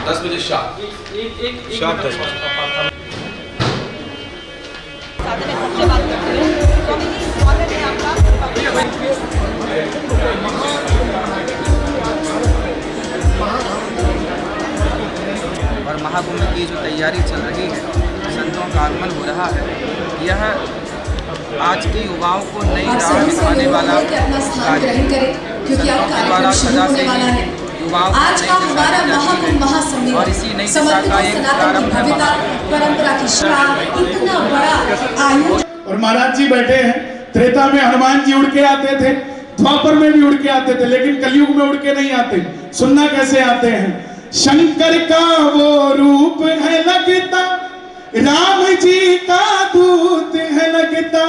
10 बजे sharp. Sharp 10 बजे। और महाकुंभ की जो तैयारी चल रही है, संतों का आगमन हो रहा है, यह आज के युवाओं को नई राह दिखाने वाला कार्य है। संतों के द्वारा सदा से ही युवाओं को आज का हमारा महाकुंभ महासम्मेलन और इसी नई दिशा का एक प्रारंभ है परंपरा की इतना बड़ा आयोजन। और महाराज जी बैठे हैं। त्रेता में हनुमान जी उड़ के आते थे, द्वापर में भी उड़ के आते थे, लेकिन कलयुग में उड़ के नहीं आते। सुनना कैसे आते हैं? शंकर का वो रूप है लगता, राम जी का दूत है लगता।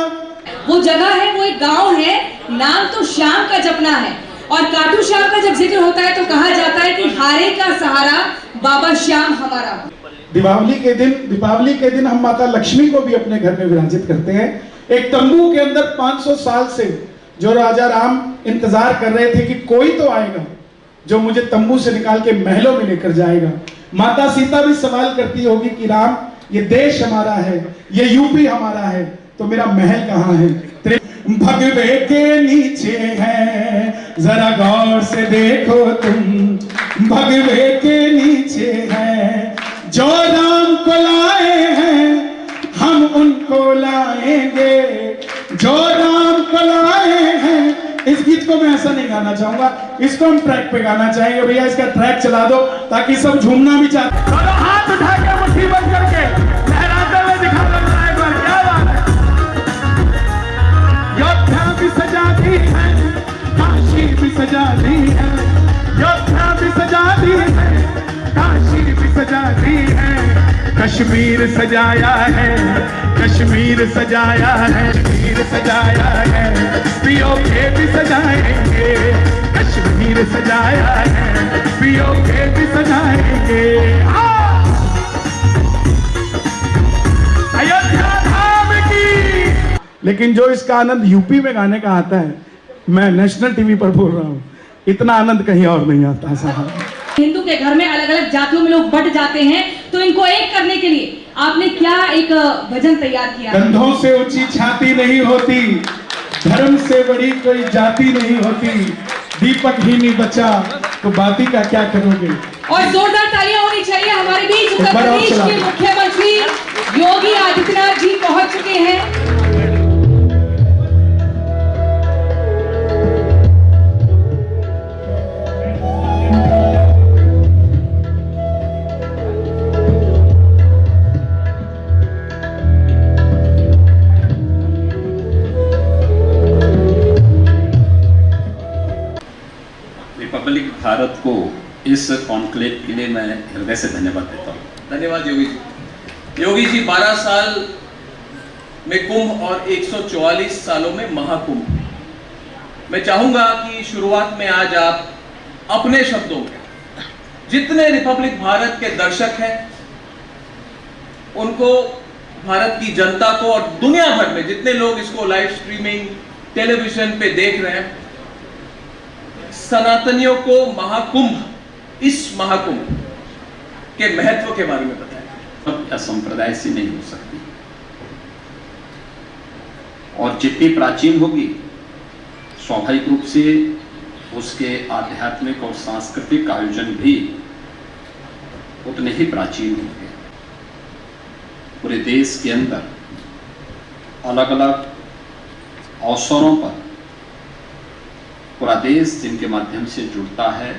वो जगह है, वो एक गांव है, नाम तो श्याम का जपना है। और काटू श्याम का जब जिक्र होता है तो कहा जाता है कि हारे का सहारा बाबा श्याम हमारा। दीपावली के दिन हम माता लक्ष्मी को भी अपने घर में विराजित करते हैं। एक तंबू के अंदर 500 साल से जो राजा राम इंतजार कर रहे थे कि कोई तो आएगा जो मुझे तंबू से निकाल के महलों में लेकर जाएगा। माता सीता भी सवाल करती होगी कि राम, ये देश हमारा है, ये यूपी हमारा है, तो मेरा महल कहाँ है? भगवे के नीचे है, जरा गौर से देखो तुम। भगवे के नीचे है, जो राम को लाए हैं हम उनको लाएंगे, जो राम को लाए हैं। इस गीत को मैं ऐसा नहीं गाना चाहूंगा, इसको हम ट्रैक पे गाना चाहेंगे। भैया इसका ट्रैक चला दो ताकि सब झूमना भी चाहते। चलो हाथ उठा के मुट्ठी बंद करके लहराते हुए दिखा दो एक बार। क्या बात है? योद्धा भी सजा दी है, काशी भी सजा दी है, योद्धा भी सजा दी है, काशी भी सजा दी है, कश्मीर सजाया है, कश्मीर सजाया है, कश्मीर सजाया है, पीओके भी सजाएंगे, कश्मीर सजाया है, पीओके भी सजाएंगे। अयोध्या धाम की। लेकिन जो इसका आनंद यूपी में गाने का आता है, मैं नेशनल टीवी पर बोल रहा हूँ, इतना आनंद कहीं और नहीं आता साहब। हिंदू के घर में अलग अलग जातियों में लोग बट जाते हैं, तो इनको एक करने के लिए आपने क्या एक भजन तैयार किया? कंधों से ऊंची छाती नहीं होती, धर्म से बड़ी कोई जाति नहीं होती, दीपक ही नहीं बचा तो बाती का क्या करोगे? और जोरदार तालियां होनी चाहिए। हमारे बीच उत्तर प्रदेश के मुख्यमंत्री योगी आदित्यनाथ जी पहुंच चुके हैं। रिपब्लिक भारत को इस कॉन्क्लेव के लिए मैं हृदय से धन्यवाद देता हूँ। धन्यवाद योगी जी। योगी जी 12 साल में कुंभ और 144 सालों में महाकुंभ। मैं चाहूंगा कि शुरुआत में आज आप अपने शब्दों में जितने रिपब्लिक भारत के दर्शक हैं उनको, भारत की जनता को और दुनिया भर में जितने लोग इसको लाइव स्ट्रीमिंग टेलीविजन पे देख रहे हैं, सनातनियों को महाकुंभ, इस महाकुंभ के महत्व के बारे में बताएं। अब संप्रदाय से नहीं हो सकती, और जितनी प्राचीन होगी स्वाभाविक रूप से उसके आध्यात्मिक और सांस्कृतिक आयोजन भी उतने ही प्राचीन होंगे। पूरे देश के अंदर अलग अलग अवसरों पर पूरा देश जिनके माध्यम से जुड़ता है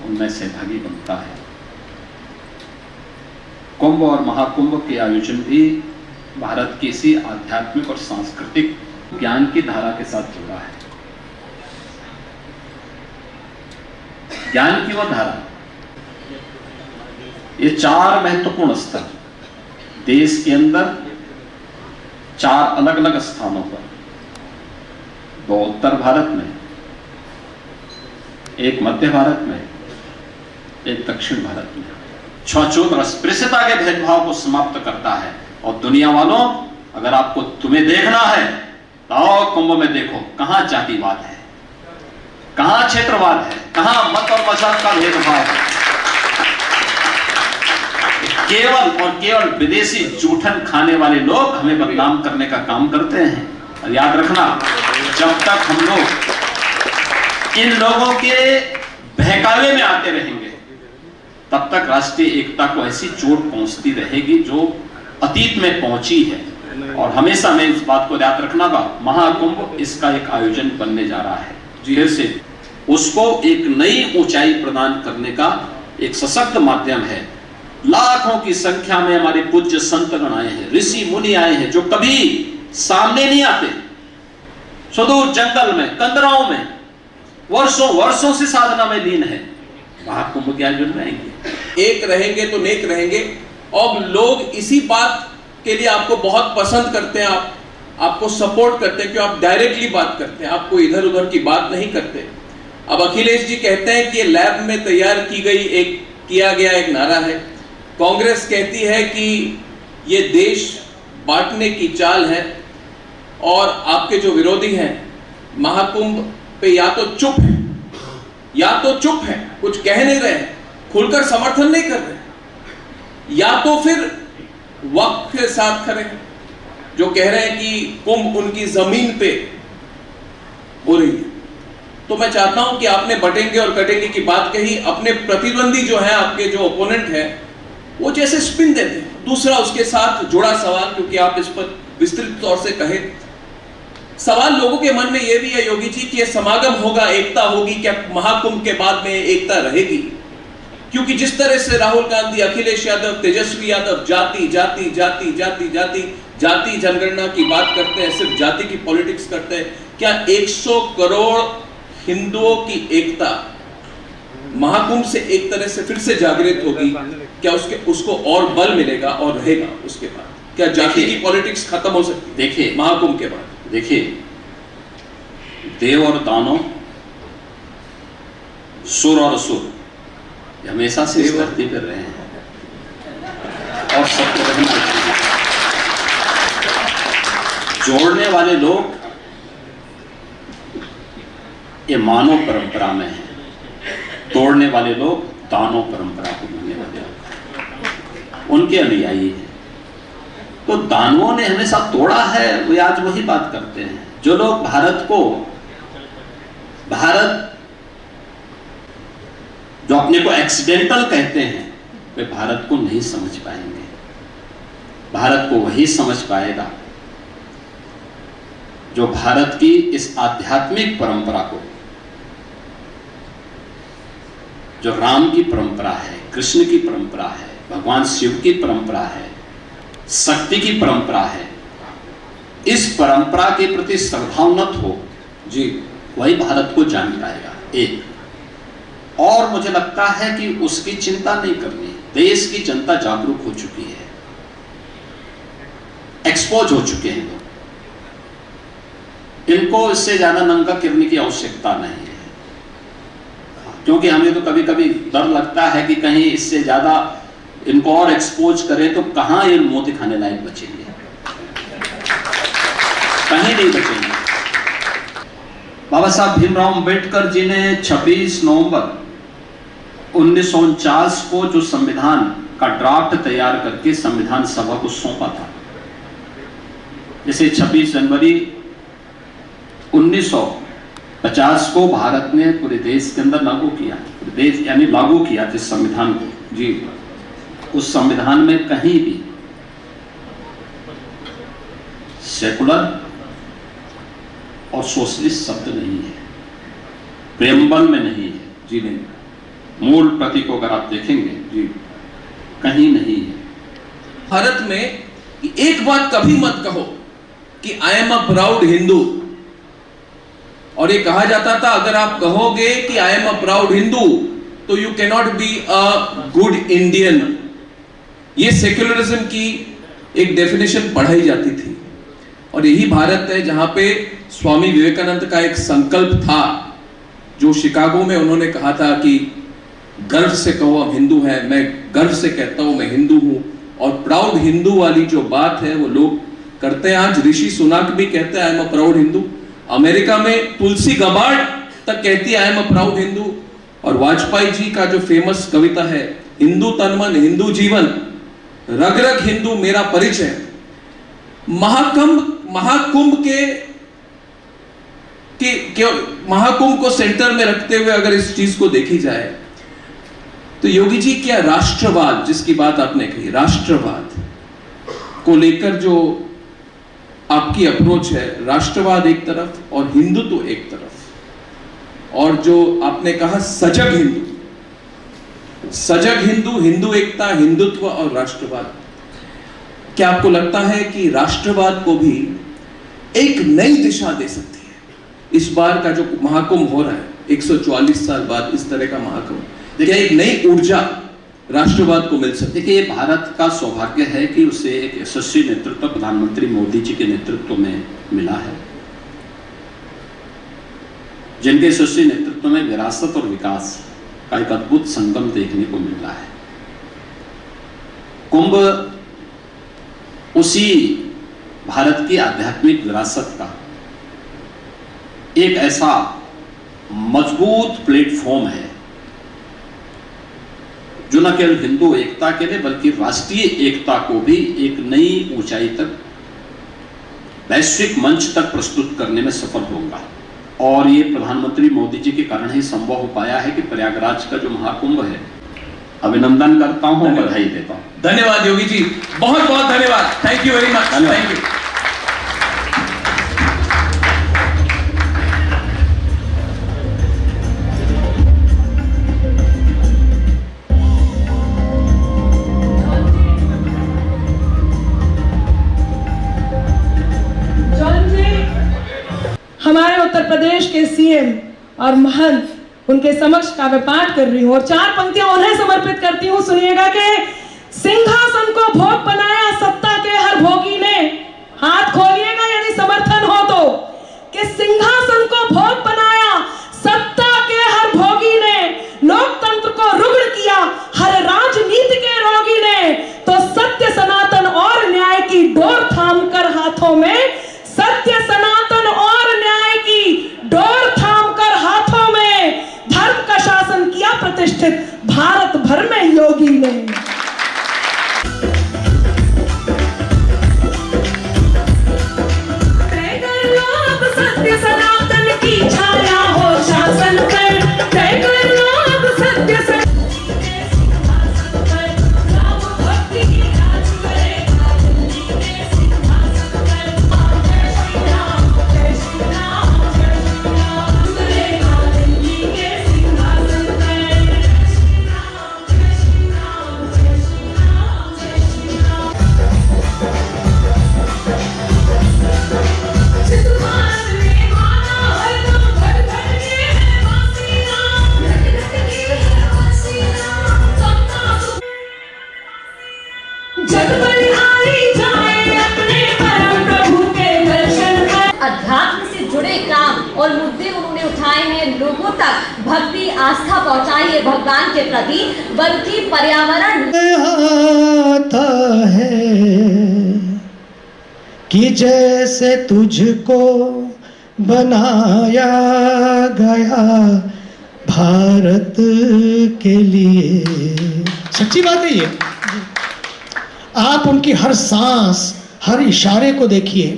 उनमें सहभागी बनता है। कुंभ और महाकुंभ के आयोजन भी भारत की इसी आध्यात्मिक और सांस्कृतिक ज्ञान की धारा के साथ जुड़ा है। ज्ञान की वह धारा, ये 4 महत्वपूर्ण स्तर देश के अंदर 4 अलग अलग स्थानों पर, 2 उत्तर भारत में, एक मध्य भारत में, एक दक्षिण भारत में, छूत और अस्पृश्यता के भेदभाव को समाप्त करता है। और दुनिया वालों, अगर आपको तुम्हें देखना है तो आओ कुंभ में देखो, कहां जातिवाद है, कहां क्षेत्रवाद है, कहां मत और मजहब का भेदभाव है। केवल विदेशी जूठन खाने वाले लोग हमें बदनाम करने का काम करते हैं। और याद रखना, जब तक हम लोग इन लोगों के बहकावे में आते रहेंगे तब तक राष्ट्रीय एकता को ऐसी चोट पहुंचती रहेगी जो अतीत में पहुंची है। और हमेशा में इस बात को याद रखना का, महाकुंभ इसका एक आयोजन बनने जा रहा है। फिर से उसको एक नई ऊंचाई प्रदान करने का एक सशक्त माध्यम है। लाखों की संख्या में हमारे पूज्य संतगण आए हैं, ऋषि मुनि आए हैं, जो कभी सामने नहीं आते। सुदूर जंगल में, कंदराओं में वर्षों से साधना में लीन है। महाकुंभ के आयोजन में आएंगे। एक रहेंगे तो नेक रहेंगे। और लोग इसी बात के लिए आपको बहुत पसंद करते हैं, आपको सपोर्ट करते हैं, क्योंकि आप डायरेक्टली बात करते हैं, आपको इधर उधर की बात नहीं करते। अब अखिलेश जी कहते हैं कि ये लैब में तैयार किया गया एक नारा है। कांग्रेस कहती है कि ये देश बांटने की चाल है। और आपके जो विरोधी हैं महाकुंभ पे या तो चुप है, कुछ कह नहीं रहे, खुलकर समर्थन नहीं कर रहे, या तो फिर वक्त के साथ खड़े हैं, जो कह रहे हैं कि कुंभ उनकी जमीन पे हो रही है। तो मैं चाहता हूं कि आपने बटेंगे और कटेंगे की बात कही, अपने प्रतिद्वंदी जो है, आपके जो ओपोनेंट है, वो जैसे स्पिन देते हैं। दूसरा उसके साथ जुड़ा सवाल, क्योंकि आप इस पर विस्तृत तौर से कहे, सवाल लोगों के मन में यह भी है योगी जी कि ये समागम होगा, एकता होगी क्या? महाकुंभ के बाद में एकता रहेगी? क्योंकि जिस तरह से राहुल गांधी, अखिलेश यादव, तेजस्वी यादव जाति जनगणना की बात करते हैं, सिर्फ जाति की पॉलिटिक्स करते हैं, क्या 100 करोड़ हिंदुओं की एकता महाकुंभ से एक तरह से फिर से जागृत होगी? क्या उसको और बल मिलेगा और रहेगा उसके बाद? क्या जाति की पॉलिटिक्स खत्म हो सकती है? देखिए, महाकुंभ के बाद देखिए, देव और दानव, सुर और असुर हमेशा से इस धरती पर रहे हैं और सबको रहना चाहिए। जोड़ने वाले लोग ये मानव परंपरा में है, तोड़ने वाले लोग दानव परंपरा को मानने वाले लोग, उनके अनुयायी हैं। तो दानवों ने हमेशा तोड़ा है, वे आज वही बात करते हैं। जो लोग भारत जो अपने को एक्सीडेंटल कहते हैं, वे भारत को नहीं समझ पाएंगे। भारत को वही समझ पाएगा जो भारत की इस आध्यात्मिक परंपरा को, जो राम की परंपरा है, कृष्ण की परंपरा है, भगवान शिव की परंपरा है, शक्ति की परंपरा है, इस परंपरा के प्रति श्रद्धान्वित हो जी, वही भारत को जान पाएगा। एक और मुझे लगता है कि उसकी चिंता नहीं करनी। देश की जनता जागरूक हो चुकी है, एक्सपोज हो चुके हैं लोग, इनको इससे ज्यादा नंगा करने की आवश्यकता नहीं है। क्योंकि हमें तो कभी कभी डर लगता है कि कहीं इससे ज्यादा इनको और एक्सपोज करें तो कहां ये मोती खाने लायक बचेंगे, कहीं नहीं बचेंगे। बाबा साहब भीमराव अंबेडकर जी ने 26 नवंबर 1949 को जो संविधान का ड्राफ्ट तैयार करके संविधान सभा को सौंपा था, जैसे 26 जनवरी 1950 को भारत ने पूरे देश के अंदर लागू किया, पूरे देश यानी लागू किया इस संविधान को जी। उस संविधान में कहीं भी सेकुलर और सोशलिस्ट शब्द नहीं है, प्रेम्बल में नहीं है जी, नहीं। मूल प्रति को अगर आप देखेंगे जी, कहीं नहीं है। भारत में एक बात कभी मत कहो कि I am a proud Hindu. और ये कहा जाता था अगर आप कहोगे कि I am a proud Hindu तो you can not be a good Indian. ये सेक्युलरिज्म की एक डेफिनेशन पढ़ाई जाती थी। और यही भारत है जहां पे स्वामी विवेकानंद का एक संकल्प था, जो शिकागो में उन्होंने कहा था कि गर्व से कहो हम हिंदू हैं, मैं गर्व से कहता हूं मैं हिंदू हूं। और प्राउड हिंदू वाली जो बात है वो लोग करते हैं। आज ऋषि सुनाक भी कहते हैं आई am a proud Hindu. America में तुलसी गबार्ड तक कहती है आई एम अ प्राउड हिंदू। और वाजपेयी जी का जो फेमस कविता है हिंदू तन मन हिंदू जीवन, रग रग हिंदू मेरा परिचय, महाकुंभ महाकुंभ को सेंटर में रखते हुए अगर इस चीज को देखी जाए तो योगी जी, क्या राष्ट्रवाद जिसकी बात आपने कही, राष्ट्रवाद को लेकर जो आपकी अप्रोच है, राष्ट्रवाद एक तरफ और हिंदुत्व एक तरफ, और जो आपने कहा सजग हिंदू, हिंदू एकता, हिंदुत्व और राष्ट्रवाद, क्या आपको लगता है कि राष्ट्रवाद को भी एक नई दिशा दे सकती है इस बार का जो महाकुंभ हो रहा है, 144 साल बाद इस तरह का महाकुंभ, क्या एक नई ऊर्जा राष्ट्रवाद को मिल सकती है? देखिए, भारत का सौभाग्य है कि उसे एक यशस्वी नेतृत्व प्रधानमंत्री मोदी जी के नेतृत्व में मिला है, जिनके यशस्वी नेतृत्व में विरासत और विकास का एक अद्भुत संगम देखने को मिल रहा है। कुंभ उसी भारत की आध्यात्मिक विरासत का एक ऐसा मजबूत प्लेटफॉर्म है जो न केवल हिंदू एकता के लिए बल्कि राष्ट्रीय एकता को भी एक नई ऊंचाई तक, वैश्विक मंच तक प्रस्तुत करने में सफल होगा। और ये प्रधानमंत्री मोदी जी के कारण ही संभव हो पाया है कि प्रयागराज का जो महाकुंभ है, अभिनंदन करता हूं, बधाई देता हूं। धन्यवाद योगी जी, बहुत बहुत धन्यवाद, thank you very much, thank you. हमारे उत्तर प्रदेश के सीएम और महंत उनके समक्ष काव्य पाठ कर रही हूँ और 4 पंक्तियां उन्हें समर्पित करती हूँ। सुनिएगा कि सिंहासन को भोग बनाया सत्ता के हर भोगी ने, हाथ खोलिएगा यदि समर्थन हो तो, कि सिंहासन को भोग बनाया सत्ता के हर भोगी ने, लोकतंत्र को रुग्ण किया हर राजनीति के रोगी ने, तो सत्य सनातन और न्याय की डोर थामकर हाथों में, सत्य सनातन और न्याय की डोर थामकर हाथों में धर्म का शासन किया प्रतिष्ठित भारत भर में योगी ने। सत्य सनातन की छाया हो शासन पर, तय कर लोग सत्य अध्यात्म से जुड़े काम और मुद्दे उन्होंने उठाए हैं, लोगों तक भक्ति आस्था पहुंचाई है भगवान के प्रति, बल्कि पर्यावरण आता है कि जैसे तुझको बनाया गया भारत के लिए। सच्ची बात है ये। आप उनकी हर सांस, हर इशारे को देखिए,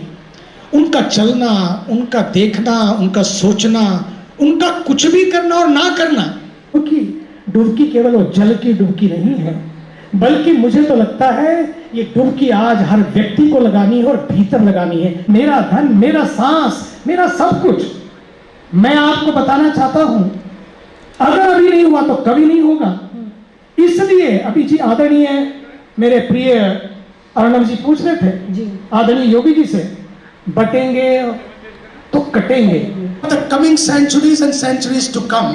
उनका चलना, उनका देखना, उनका सोचना, उनका कुछ भी करना और ना करना। क्योंकि डुबकी केवल वो जल की डुबकी नहीं है, बल्कि मुझे तो लगता है ये डुबकी आज हर व्यक्ति को लगानी है और भीतर लगानी है। मेरा धन, मेरा सांस, मेरा सब कुछ। मैं आपको बताना चाहता हूं, अगर अभी नहीं हुआ तो कभी नहीं होगा। इसलिए अभी जी आदरणीय मेरे प्रिय अर्णव जी पूछ रहे थे आदरणीय योगी जी से, बटेंगे तो कटेंगे। The coming centuries and centuries to come,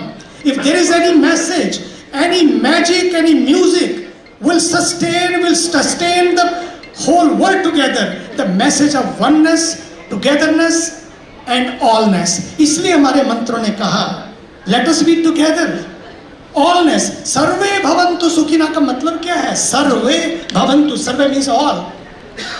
if there is any message, any magic, any music will sustain the whole world together, the message of oneness, togetherness and allness. इसलिए हमारे मंत्रों ने कहा, let us be together, allness. सर्वे भवन्तु सुखिनः का मतलब क्या है? सर्वे भवन्तु, सर्वे means all.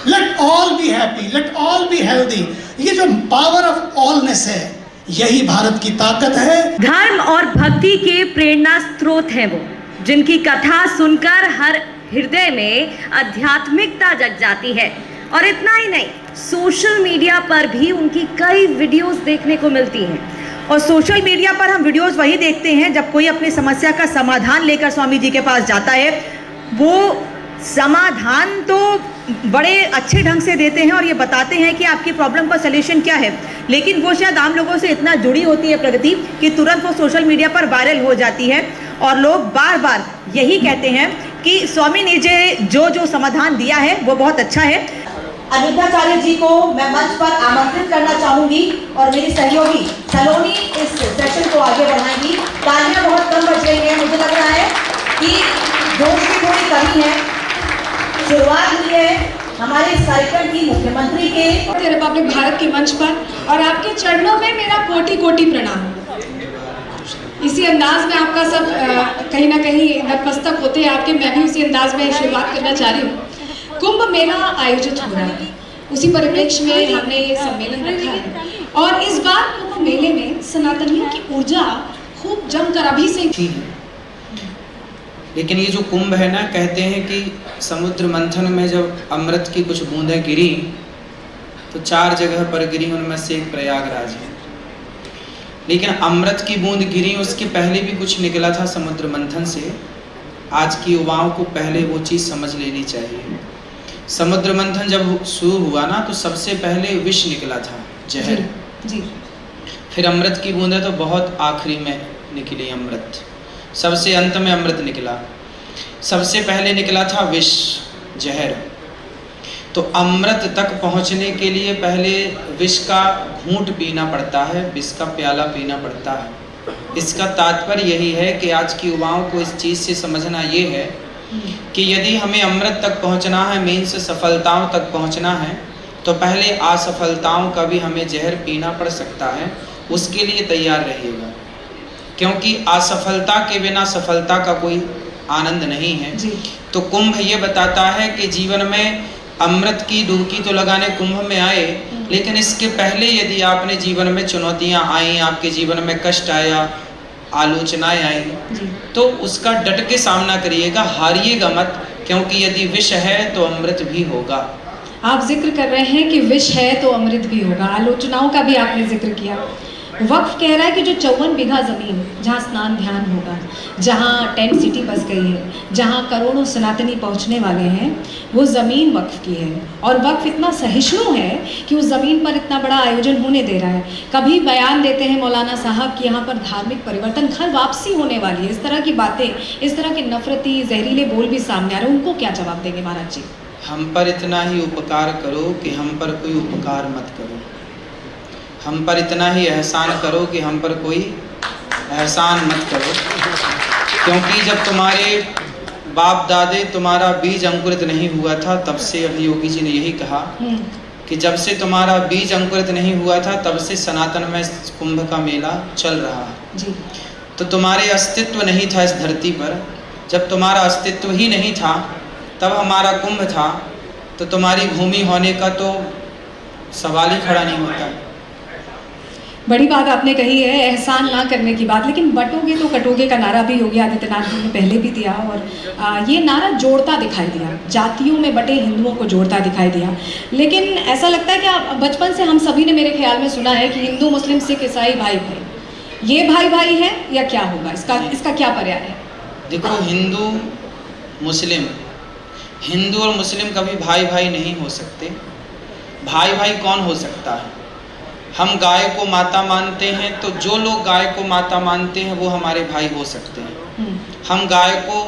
Let all be happy, let all be healthy. ये जो पावर ऑफ ऑलनेस है, यही भारत की ताकत है। धर्म और भक्ति के प्रेरणा स्रोत हैं वो, जिनकी कथा सुनकर हर हृदय में आध्यात्मिकता जग जाती है। और इतना ही नहीं, सोशल मीडिया पर भी उनकी कई वीडियोस देखने को मिलती हैं। और सोशल मीडिया पर हम वीडियोस वही देखते हैं जब कोई अपनी समस्या का समाधान लेकर स्वामी जी के पास जाता है। वो समाधान तो बड़े अच्छे ढंग से देते हैं और ये बताते हैं कि आपकी प्रॉब्लम का सलूशन क्या है, लेकिन वो शायद आम लोगों से इतना जुड़ी होती है प्रगति कि तुरंत वो सोशल मीडिया पर वायरल हो जाती है। और लोग बार बार यही कहते हैं कि स्वामी ने जो समाधान दिया है वो बहुत अच्छा है। अनिरुद्धाचार्य जी को मैं मंच पर आमंत्रित करना चाहूंगी और मेरी सहयोगी सलोनी इस सेशन को आगे बढ़ाएंगी। तालियां बहुत कम बज रही हैं, मुझे लग रहा है कि जोश की थोड़ी कमी है। शुरुआत हुई है हमारे इस कार्यक्रम की मुख्यमंत्री के रिपब्लिक भारत के मंच पर, और आपके चरणों में मेरा कोटि कोटि प्रणाम। इसी अंदाज में आपका सब कहीं ना कहीं नतमस्तक होते हैं आपके, मैं भी उसी अंदाज में शुरुआत करना चाह रही हूँ। कुंभ मेला आयोजित हो रहा है, उसी परिप्रेक्ष्य में हमने ये सम्मेलन रखा है और इस बार कुंभ मेले में सनातनियों की ऊर्जा खूब जमकर अभी से थी। लेकिन ये जो कुंभ है ना, कहते हैं कि समुद्र मंथन में जब अमृत की कुछ बूंदें गिरी तो 4 जगह पर गिरी, उनमें से एक प्रयागराज है। लेकिन अमृत की बूंद गिरी, उसके पहले भी कुछ निकला था समुद्र मंथन से। आज की युवाओं को पहले वो चीज़ समझ लेनी चाहिए। समुद्र मंथन जब शुरू हुआ ना, तो सबसे पहले विष निकला था, जहर जी। फिर अमृत की बूंदें तो बहुत आखिरी में निकली, अमृत सबसे अंत में अमृत निकला। सबसे पहले निकला था विष, जहर। तो अमृत तक पहुंचने के लिए पहले विष का घूंट पीना पड़ता है, विष का प्याला पीना पड़ता है। इसका तात्पर्य यही है कि आज की युवाओं को इस चीज़ से समझना ये है कि यदि हमें अमृत तक पहुंचना है, मीन्स सफलताओं तक पहुंचना है, तो पहले असफलताओं का भी हमें जहर पीना पड़ सकता है। उसके लिए तैयार रहिएगा, क्योंकि असफलता के बिना सफलता का कोई आनंद नहीं है जी। तो कुंभ ये बताता है कि जीवन में अमृत की डुबकी तो लगाने कुंभ में आए, लेकिन इसके पहले यदि आपने जीवन में चुनौतियां आई, आपके जीवन में कष्ट आया, आलोचनाएं आई, तो उसका डट के सामना करिएगा, हारिएगा मत, क्योंकि यदि विष है तो अमृत भी होगा। आप जिक्र कर रहे हैं कि विष है तो अमृत भी होगा, आलोचनाओं का भी आपने जिक्र किया। वक्फ कह रहा है कि जो 54 बीघा ज़मीन जहाँ स्नान ध्यान होगा, जहाँ टेंट सिटी बस गई है, जहाँ करोड़ों सनातनी पहुँचने वाले हैं, वो ज़मीन वक्फ की है। और वक्फ इतना सहिष्णु है कि उस ज़मीन पर इतना बड़ा आयोजन होने दे रहा है। कभी बयान देते हैं मौलाना साहब कि यहाँ पर धार्मिक परिवर्तन, घर वापसी होने वाली है, इस तरह की बातें, इस तरह के नफरती जहरीले बोल भी सामने आ रहे हैं, उनको क्या जवाब देंगे महाराज जी? हम पर इतना ही उपकार करो कि हम पर कोई उपकार मत करो। हम पर इतना ही एहसान करो कि हम पर कोई एहसान मत करो। क्योंकि जब तुम्हारे बाप दादे तुम्हारा बीज अंकुरित नहीं हुआ था, तब से, अभी योगी जी ने यही कहा कि जब से तुम्हारा बीज अंकुरित नहीं हुआ था, तब से सनातन में कुंभ का मेला चल रहा है जी। तो तुम्हारे अस्तित्व नहीं था इस धरती पर। जब तुम्हारा अस्तित्व ही नहीं था, तब हमारा कुंभ था, तो तुम्हारी भूमि होने का तो सवाल ही खड़ा नहीं होता। बड़ी बात आपने कही है, एहसान ना करने की बात। लेकिन बटोगे तो कटोगे का नारा भी योगी आदित्यनाथ जी ने पहले भी दिया, और ये नारा जोड़ता दिखाई दिया, जातियों में बटे हिंदुओं को जोड़ता दिखाई दिया। लेकिन ऐसा लगता है कि आप बचपन से हम सभी ने मेरे ख्याल में सुना है कि हिंदू मुस्लिम सिख ईसाई भाई भाई, ये भाई भाई है या क्या होगा, इसका क्या पर्याय है? देखो, हिंदू और मुस्लिम कभी भाई भाई नहीं हो सकते। भाई भाई कौन हो सकता है? हम गाय को माता मानते हैं, तो जो लोग गाय को माता मानते हैं वो हमारे भाई हो सकते हैं। हम गाय को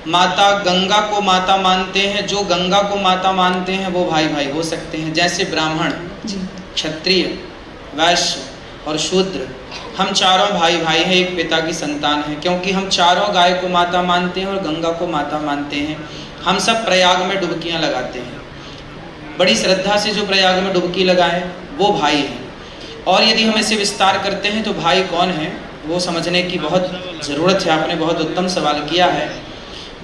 माता, गंगा को माता मानते हैं, जो गंगा को माता मानते हैं वो भाई भाई हो सकते हैं। जैसे ब्राह्मण, क्षत्रिय, वैश्य और शूद्र, हम चारों भाई भाई हैं, एक पिता की संतान हैं, क्योंकि हम चारों गाय को माता मानते हैं और गंगा को माता मानते हैं। हम सब प्रयाग में डुबकियां लगाते हैं, बड़ी श्रद्धा से जो प्रयाग में डुबकी लगाए वो भाई हैं। और यदि हम इसे विस्तार करते हैं तो भाई कौन है वो समझने की बहुत ज़रूरत है। आपने बहुत उत्तम सवाल किया है।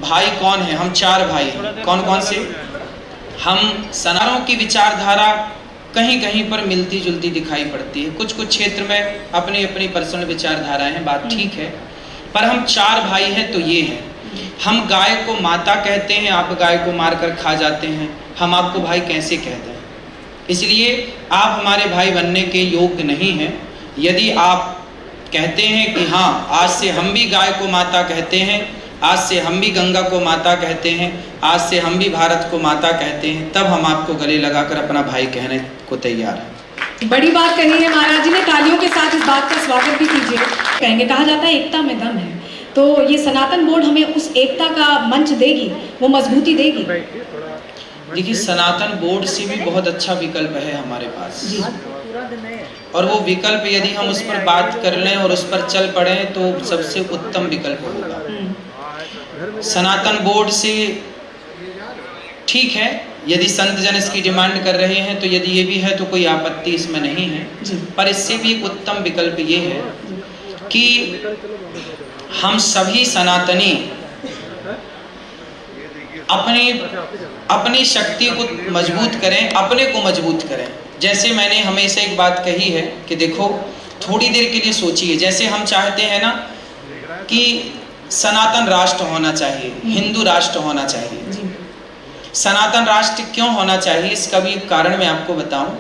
भाई कौन है? हम 4 भाई हैं। कौन कौन से? हम सनातनों की विचारधारा कहीं कहीं पर मिलती जुलती दिखाई पड़ती है, कुछ कुछ क्षेत्र में अपनी अपनी पर्सनल विचारधाराएं हैं, बात ठीक है, पर हम 4 भाई हैं तो ये हैं। हम गाय को माता कहते हैं, आप गाय को मारकर खा जाते हैं, हम आपको भाई कैसे कहते हैं? इसलिए आप हमारे भाई बनने के योग्य नहीं हैं। यदि आप कहते हैं कि हाँ, आज से हम भी गाय को माता कहते हैं, आज से हम भी गंगा को माता कहते हैं, आज से हम भी भारत को माता कहते हैं, तब हम आपको गले लगाकर अपना भाई कहने को तैयार हैं। बड़ी बात कही है महाराज जी ने, तालियों के साथ इस बात का स्वागत भी कीजिए। कहेंगे, कहा जाता है एकता में दम है, तो ये सनातन बोर्ड हमें उस एकता का मंच देगी, वो मजबूती देगी। देखिए, सनातन बोर्ड से भी बहुत अच्छा विकल्प है हमारे पास, और वो विकल्प यदि हम उस पर बात कर लें और उस पर चल पड़े तो सबसे उत्तम विकल्प होगा। सनातन बोर्ड से ठीक है, यदि संत जन इसकी डिमांड कर रहे हैं तो यदि ये भी है तो कोई आपत्ति इसमें नहीं है, पर इससे भी एक उत्तम विकल्प ये है कि हम सभी सनातनी अपनी शक्ति को मजबूत करें, अपने को मजबूत करें। जैसे मैंने हमेशा एक बात कही है कि देखो, थोड़ी देर के लिए सोचिए, जैसे हम चाहते हैं ना कि सनातन राष्ट्र होना चाहिए, हिंदू राष्ट्र होना चाहिए। सनातन राष्ट्र क्यों होना चाहिए, इसका भी एक कारण मैं आपको बताऊं।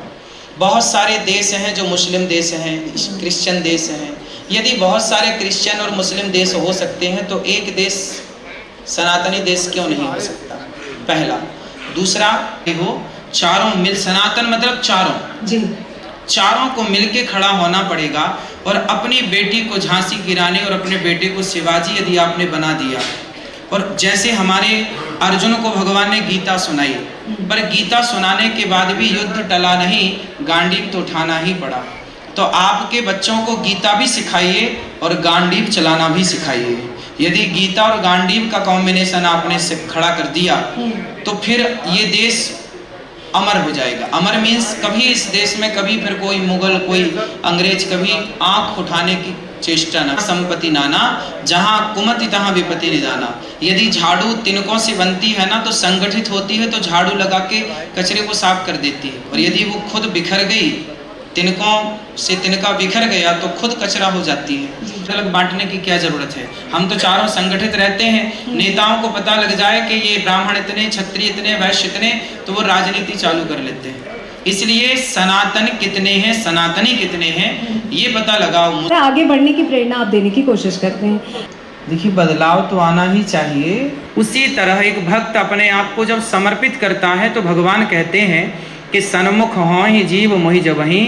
बहुत सारे देश हैं जो मुस्लिम देश हैं, क्रिश्चियन देश हैं। यदि बहुत सारे क्रिश्चियन और मुस्लिम देश हो सकते हैं तो एक देश सनातनी देश क्यों नहीं हो सकता? पहला। दूसरा, देखो, चारों मिल, सनातन मतलब चारों जी, चारों को मिलके खड़ा होना पड़ेगा। और अपनी बेटी को झांसी की रानी और अपने बेटे को शिवाजी यदि आपने बना दिया, और जैसे हमारे अर्जुन को भगवान ने गीता सुनाई, पर गीता सुनाने के बाद भी युद्ध टला नहीं, गांडीव तो उठाना ही पड़ा। तो आपके बच्चों को गीता भी सिखाइए और गांडीव चलाना भी सिखाइए। यदि गीता और गांडीव का कॉम्बिनेशन आपने से खड़ा कर दिया तो फिर ये देश अमर हो जाएगा। अमर मीन्स कभी इस देश में कभी फिर कोई मुगल, कोई अंग्रेज कभी आंख उठाने की चेष्टा न। संपत्ति नाना, जहां कुमति तहां विपत्ति निदाना। यदि झाड़ू तिनकों से बनती है ना तो संगठित होती है, तो झाड़ू लगा के कचरे को साफ कर देती है। और यदि वो खुद बिखर गई, तिनकों से तिनका बिखर गया तो खुद कचरा हो जाती है। अलग बांटने की क्या जरूरत है? हम तो चारों संगठित रहते हैं। नेताओं को पता लग जाए कि ये ब्राह्मण इतने, क्षत्रिय इतने, वैश्य इतने, तो वो राजनीति चालू कर लेते हैं। इसलिए सनातन कितने हैं, सनातनी कितने हैं, ये पता लगाओ। आगे बढ़ने की प्रेरणा आप देने की कोशिश करते हैं। देखिए, बदलाव तो आना ही चाहिए। उसी तरह एक भक्त अपने आप को जब समर्पित करता है तो भगवान कहते हैं कि सन्मुख हों ही जीव मोहि जबहि,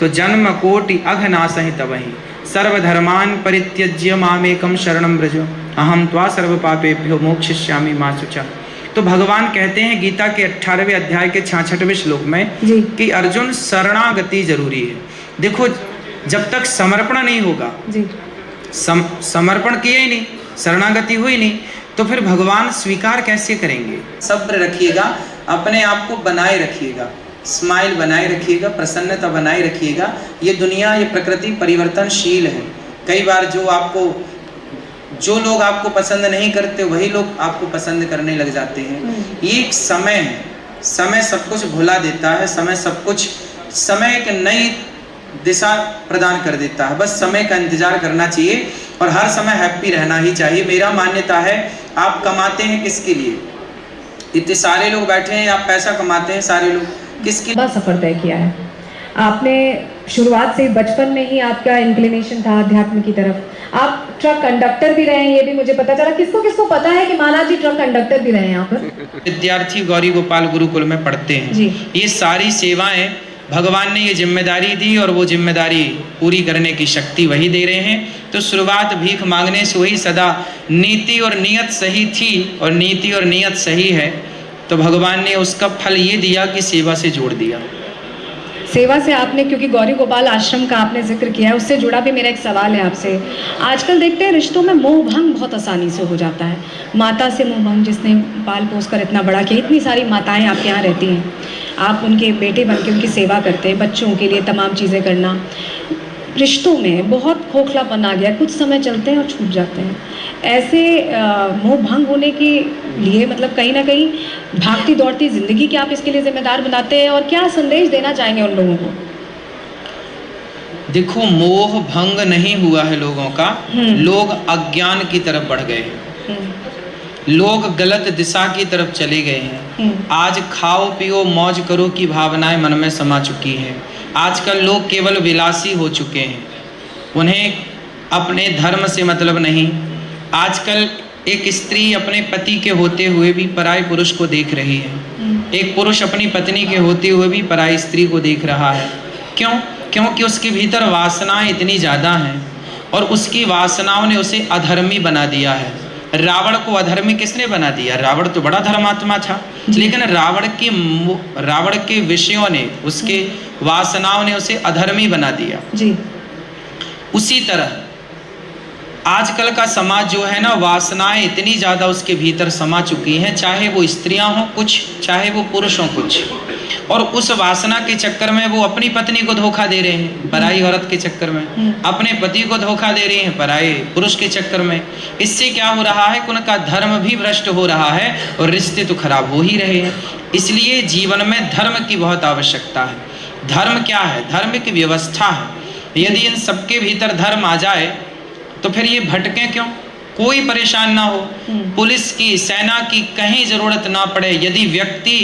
तो जन्म कोटि अघनासहि तबहि, सर्वधर्मान परित्यज्य मामेकं शरणं व्रज, अहम त्वा सर्व पापेभ्यो मोक्षयिष्यामि मा शुचः। तो भगवान कहते हैं गीता के 18वें अध्याय के 66वें श्लोक में कि अर्जुन, शरणागति जरूरी है। देखो, जब तक समर्पण नहीं होगा, समर्पण किया ही नहीं, शरणागति हुई नहीं, तो फिर भगवान स्वीकार कैसे करेंगे? सब्र रखिएगा, अपने आप को बनाए रखिएगा, स्माइल बनाए रखिएगा, प्रसन्नता बनाए रखिएगा। ये दुनिया, ये प्रकृति परिवर्तनशील है। कई बार जो लोग आपको पसंद नहीं करते वही लोग आपको पसंद करने लग जाते हैं। ये एक समय है, समय सब कुछ भुला देता है, समय एक नई दिशा प्रदान कर देता है। बस समय का इंतजार करना चाहिए और हर समय हैप्पी रहना ही चाहिए। मेरा मान्यता है, आप कमाते हैं किसके लिए? इतने सारे लोग बैठे हैं, आप पैसा कमाते हैं सारे लोग, किसके? बड़ा सफर तय किया है आपने। शुरुआत से बचपन में ही आपका इंक्लिनेशन था अध्यात्म की तरफ। आप ट्रक कंडक्टर भी रहे हैं, ये भी मुझे पता चला। किसको किसको पता है कि महाराज जी ट्रक कंडक्टर भी रहे हैं यहाँ पर? विद्यार्थी गौरी गोपाल गुरुकुल में पढ़ते हैं जी। ये सारी सेवाएं भगवान ने ये जिम्मेदारी दी और वो जिम्मेदारी पूरी करने की शक्ति वही दे रहे हैं। तो शुरुआत भीख मांगने से हुई, सदा नीति और नियत सही थी और नीति और नियत सही है, तो भगवान ने उसका फल ये दिया कि सेवा से जोड़ दिया। सेवा से आपने, क्योंकि गौरी गोपाल आश्रम का आपने जिक्र किया है, उससे जुड़ा भी मेरा एक सवाल है आपसे। आजकल देखते हैं रिश्तों में मोह भंग बहुत आसानी से हो जाता है। माता से मोह भंग, जिसने पाल पोस कर इतना बड़ा किया। इतनी सारी माताएं आपके यहाँ रहती हैं, आप उनके बेटे बन के उनकी सेवा करते हैं, बच्चों के लिए तमाम चीज़ें करना। रिश्तों में बहुत खोखलापन आ गया, कुछ समय चलते हैं और छूट जाते हैं। ऐसे मोह भंग होने के लिए मतलब कहीं ना कहीं भागती दौड़ती जिंदगी की आप इसके लिए जिम्मेदार बनाते हैं, और क्या संदेश देना चाहेंगे उन लोगों को? देखो, मोह भंग नहीं हुआ है लोगों का, लोग अज्ञान की तरफ बढ़ गए। लोग गलत दिशा की तरफ चले गए हैं। आज खाओ पियो मौज करो की भावनाएं मन में समा चुकी हैं। आजकल लोग केवल विलासी हो चुके हैं, उन्हें अपने धर्म से मतलब नहीं। आजकल एक स्त्री अपने पति के होते हुए भी पराये पुरुष को देख रही है, एक पुरुष अपनी पत्नी के होते हुए भी पराई स्त्री को देख रहा है। क्यों? क्योंकि उसके भीतर वासनाएं इतनी ज़्यादा हैं और उसकी वासनाओं ने उसे अधर्मी बना दिया है। रावण को अधर्मी किसने बना दिया? रावण तो बड़ा धर्मात्मा था, लेकिन रावण के विषयों ने, उसके वासनाओं ने उसे अधर्मी बना दिया जी। उसी तरह आजकल का समाज जो है ना, वासनाएं इतनी ज़्यादा उसके भीतर समा चुकी हैं, चाहे वो स्त्रियां हों कुछ, चाहे वो पुरुष हों कुछ, और उस वासना के चक्कर में वो अपनी पत्नी को धोखा दे रहे हैं पराई औरत के चक्कर में, अपने पति को धोखा दे रहे हैं पराए पुरुष के चक्कर में। इससे क्या हो रहा है कि उनका धर्म भी भ्रष्ट हो रहा है और रिश्ते तो खराब हो ही रहे हैं। इसलिए जीवन में धर्म की बहुत आवश्यकता है। धर्म क्या है? धर्म एक व्यवस्था है। यदि इन सबके भीतर धर्म आ जाए तो फिर ये भटके क्यों? कोई परेशान ना हो, पुलिस की, सेना की कहीं जरूरत ना पड़े। यदि व्यक्ति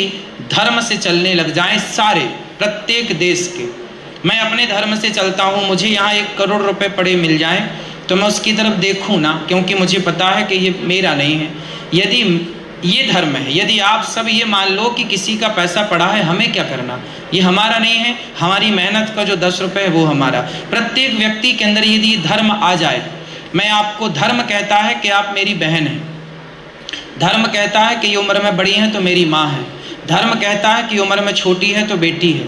धर्म से चलने लग जाए, सारे प्रत्येक देश के, मैं अपने धर्म से चलता हूँ, मुझे यहाँ 1 करोड़ रुपए पड़े मिल जाएं तो मैं उसकी तरफ देखूँ ना, क्योंकि मुझे पता है कि ये मेरा नहीं है। यदि ये धर्म है, यदि आप सब ये मान लो कि किसी का पैसा पड़ा है, हमें क्या करना, ये हमारा नहीं है, हमारी मेहनत का जो 10 रुपए है वो हमारा। प्रत्येक व्यक्ति के अंदर यदि धर्म आ जाए, मैं आपको, धर्म कहता है कि आप मेरी बहन हैं, धर्म कहता है कि ये उम्र में बड़ी हैं तो मेरी माँ है, धर्म कहता है कि उम्र में छोटी है तो बेटी है।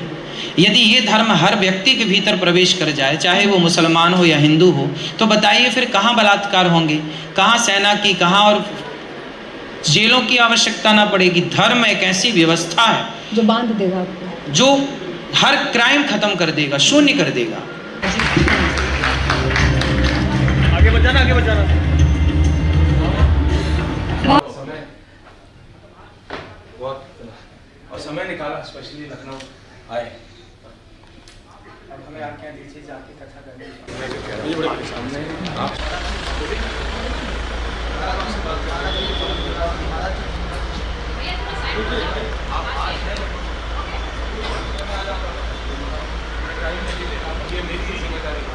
यदि ये धर्म हर व्यक्ति के भीतर प्रवेश कर जाए, चाहे वो मुसलमान हो या हिंदू हो, तो बताइए फिर कहाँ बलात्कार होंगे, कहाँ सेना की, कहाँ और जेलों की आवश्यकता ना पड़ेगी। धर्म एक ऐसी व्यवस्था है जो बांध देगा आपको, जो हर क्राइम खत्म कर देगा, शून्य कर देगा। आगे बचाना, आगे बचाना। और समय निकाला स्पेशली लखनऊ आए। अब हमें आके दीजिए जाके कथा करने सामने आप ये मेरी जिम्मेदारी है।